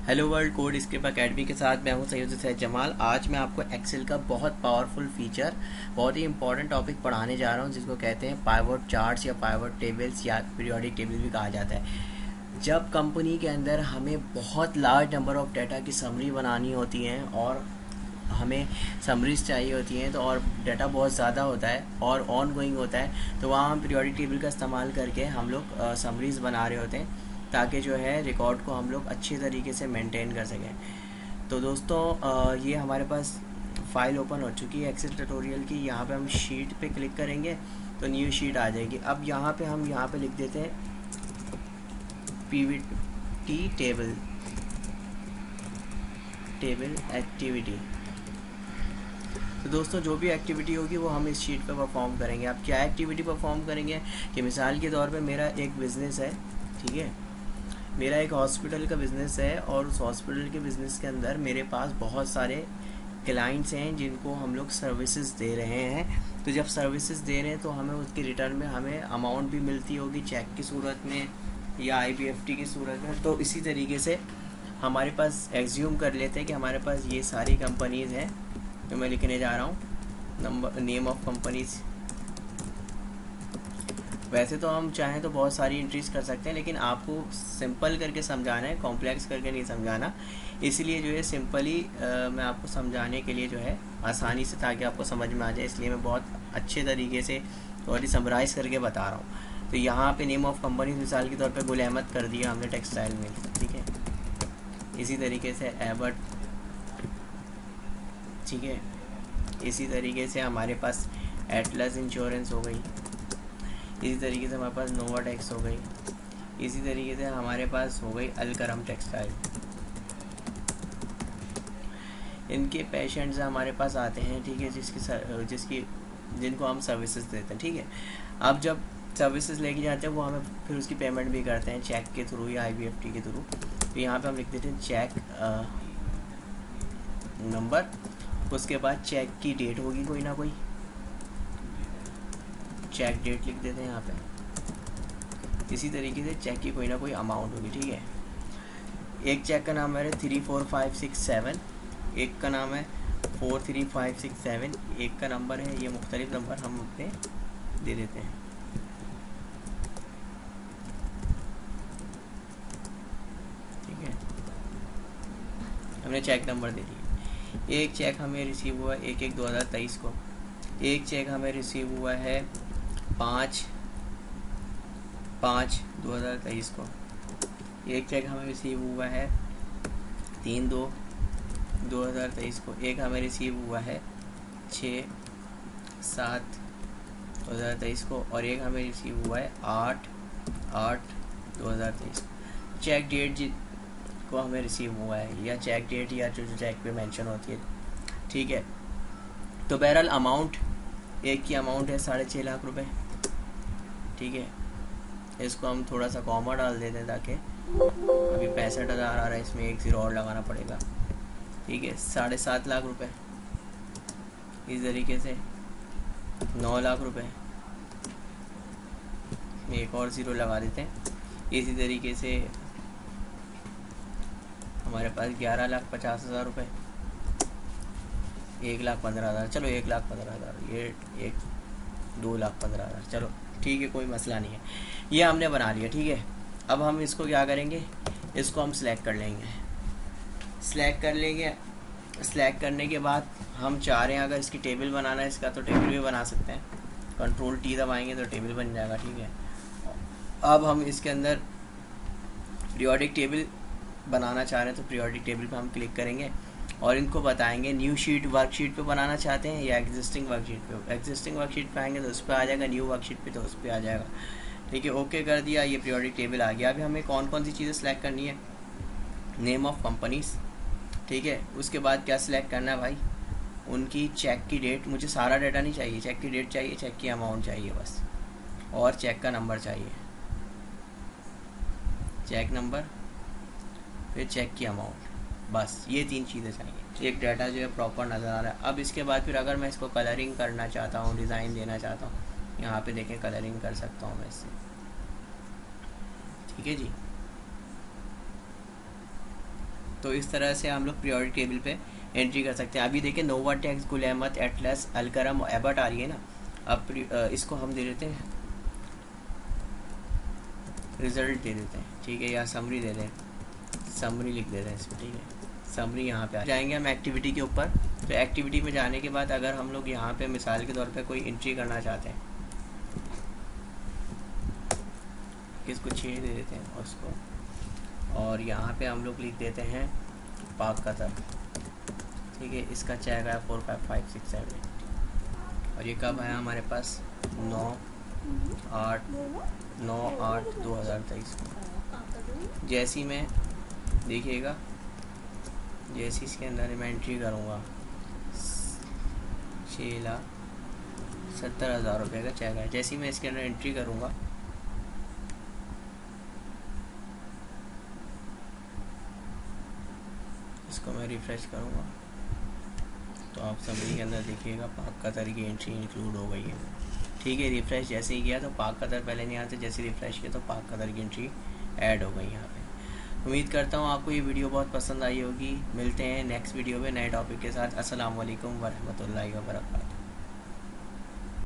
Hello world code script academy के साथ मैं हूं सैयद सैयद जमाल। आज मैं आपको एक्सेल का बहुत पावरफुल फीचर, बहुत ही इंपॉर्टेंट टॉपिक पढ़ाने जा रहा हूं, जिसको कहते हैं पाइवट चार्ट्स या पाइवट टेबल्स या पीरियोडिक टेबल भी कहा जाता है। जब कंपनी के अंदर हमें बहुत लार्ज नंबर ऑफ डाटा की समरी बनानी होती है और हमें समरीज चाहिए होती हैं, तो और डाटा बहुत ज़्यादा होता है और ऑन गोइंग होता है, तो वहाँ हम पीरियोडिक टेबल का इस्तेमाल करके हम लोग समरीज बना रहे होते हैं, ताकि जो है रिकॉर्ड को हम लोग अच्छी तरीके से मेंटेन कर सकें। तो दोस्तों ये हमारे पास फाइल ओपन हो चुकी है एक्सेल ट्यूटोरियल की। यहाँ पे हम शीट पे क्लिक करेंगे तो न्यू शीट आ जाएगी। अब यहाँ पे हम लिख देते हैं पीवीटी टेबल एक्टिविटी। तो दोस्तों जो भी एक्टिविटी होगी वो हम इस शीट पे परफॉर्म करेंगे। आप क्या एक्टिविटी परफॉर्म करेंगे कि मिसाल के तौर पे मेरा एक बिज़नेस है, ठीक है, मेरा एक हॉस्पिटल का बिज़नेस है और उस हॉस्पिटल के बिज़नेस के अंदर मेरे पास बहुत सारे क्लाइंट्स हैं जिनको हम लोग सर्विसेज दे रहे हैं। तो जब सर्विसेज दे रहे हैं तो हमें उसके रिटर्न में हमें अमाउंट भी मिलती होगी, चेक की सूरत में या IBFT की सूरत में। तो इसी तरीके से हमारे पास एग्ज्यूम कर लेते हैं कि हमारे पास ये सारी कंपनीज़ हैं। तो मैं लिखने जा रहा हूँ नेम ऑफ कंपनीज़। वैसे तो हम चाहें तो बहुत सारी एंट्रीज कर सकते हैं, लेकिन आपको सिंपल करके समझाना है, कॉम्प्लेक्स करके नहीं समझाना। इसलिए जो है सिंपली मैं आपको समझाने के लिए जो है आसानी से, ताकि आपको समझ में आ जाए, इसलिए मैं बहुत अच्छे तरीके से और ही समराइज़ करके बता रहा हूँ। तो यहाँ पे नेम ऑफ कंपनी मिसाल के तौर पे गुल अहमद कर दिया हमने टेक्सटाइल में, ठीक है। इसी तरीके से एबर्ट, ठीक है। इसी तरीके से हमारे पास एटलस इंश्योरेंस हो गई। इसी तरीके से हमारे पास नोवाटेक्स हो गई। इसी तरीके से हमारे पास हो गई अलकरम टेक्सटाइल। इनके पेशेंट्स हमारे पास आते हैं, ठीक है, जिनको हम सर्विसेज देते हैं, ठीक है। अब जब सर्विसेज लेके जाते हैं वो हमें फिर उसकी पेमेंट भी करते हैं चेक के थ्रू या IBFT के थ्रू। तो यहाँ पे हम लिख देते हैं चेक नंबर, उसके बाद चेक की डेट होगी कोई ना कोई, चेक डेट लिख देते हैं यहाँ पे। इसी तरीके से चेक की कोई ना कोई अमाउंट होगी, ठीक है। एक चेक का नाम है 34567, एक का नाम है 43567, एक का नंबर है, ये मुख्तलिफ नंबर हम अपने दे देते हैं, ठीक है। हमने चेक नंबर दे दिया। एक चेक हमें रिसीव हुआ 1/1/2023 को। एक चेक हमें रिसीव हुआ है 5/5/2023 को। एक चेक हमें रिसीव हुआ है 3/2/2023 को। एक हमें रिसीव हुआ है 6/7/2023 को, और एक हमें रिसीव हुआ है 8/8/2023 को। चेक डेट को हमें रिसीव हुआ है, या चेक डेट या जो चेक पे मेंशन होती है, ठीक है। तो बहरहाल अमाउंट, एक की अमाउंट है 6.5 लाख रुपए, ठीक है। इसको हम थोड़ा सा कॉमा डाल देते हैं, ताकि अभी 65,000 आ रहा है, इसमें एक ज़ीरो और लगाना पड़ेगा, ठीक है। 7.5 लाख रुपए, इस तरीके से 9 लाख रुपए, एक और ज़ीरो लगा देते हैं। इसी तरीके से हमारे पास 11,50,000 रुपये, 1,15,000, चलो 1,15,000, ये 2,15,000, चलो ठीक है, कोई मसला नहीं है। ये हमने बना लिया, ठीक है। अब हम इसको क्या करेंगे, इसको हम सिलेक्ट कर लेंगे। सिलेक्ट करने के बाद हम चाह रहे हैं अगर इसकी टेबल बनाना है इसका, तो टेबल भी बना सकते हैं। Ctrl+T दबाएंगे तो टेबल बन जाएगा, ठीक है। अब हम इसके अंदर पीरियोडिक टेबल बनाना चाह रहे हैं, तो पीरियोडिक टेबल पे हम क्लिक करेंगे और इनको बताएंगे न्यू शीट वर्कशीट पे बनाना चाहते हैं या एग्जिस्टिंग वर्कशीट पे। एग्जिस्टिंग वर्कशीट पे आएंगे तो उस पर आ जाएगा, न्यू वर्कशीट पे तो उस पर आ जाएगा, ठीक है। ओके कर दिया, ये पीरियोडिक टेबल आ गया। अभी हमें कौन कौन सी चीज़ें सेलेक्ट करनी है, नेम ऑफ कंपनीज, ठीक है। उसके बाद क्या सिलेक्ट करना है भाई, उनकी चेक की डेट। मुझे सारा डाटा नहीं चाहिए, चेक की डेट चाहिए, चेक की अमाउंट चाहिए बस, और चेक का नंबर चाहिए, चेक नंबर, फिर चेक की अमाउंट, बस ये 3 चीज़ें चाहिए। एक डाटा जो है प्रॉपर नज़र आ रहा है। अब इसके बाद फिर अगर मैं इसको कलरिंग करना चाहता हूँ, डिज़ाइन देना चाहता हूँ, यहाँ पे देखें कलरिंग कर सकता हूँ मैं इससे, ठीक है जी। तो इस तरह से हम लोग पीरियोडिक टेबल पे एंट्री कर सकते हैं। अभी देखिए नोवाटेक्स, गुल अहमद, एटलस, अलकरम, एबट आ रही है ना। अब इसको हम दे देते हैं, रिजल्ट दे देते हैं, ठीक है, या समरी दे दें, समरी लिख देते हैं इसमें, ठीक है। समरी यहाँ पे आ जाएंगे हम एक्टिविटी के ऊपर। तो एक्टिविटी में जाने के बाद अगर हम लोग यहाँ पे मिसाल के तौर पे कोई एंट्री करना चाहते हैं, इसको 6 दे देते हैं उसको, और यहाँ पे हम लोग लिख देते हैं पाक कतर, ठीक है। इसका चेक आया 4 5 5 6 7 8, और ये कब आया हमारे पास 9/8/2023 को। जैसी मैं देखिएगा, जैसे इसके अंदर मैं एंट्री करूँगा 6,70,000 रुपये का चेक है। जैसे ही मैं इसके अंदर एंट्री करूँगा, इसको मैं रिफ़्रेश करूँगा, तो आप समरी के अंदर देखिएगा पाक कतर की एंट्री इंक्लूड हो गई है, ठीक है। रिफ़्रेश जैसे ही किया तो पाक कतर पहले नहीं आते, जैसे रिफ़्रेश किया तो पाक कतर की एंट्री ऐड हो गई यहाँ पे। उम्मीद करता हूँ आपको ये वीडियो बहुत पसंद आई होगी। मिलते हैं नेक्स्ट वीडियो में नए टॉपिक के साथ। अस्सलाम वालेकुम वरहमतुल्लाहि वबरकातुहू।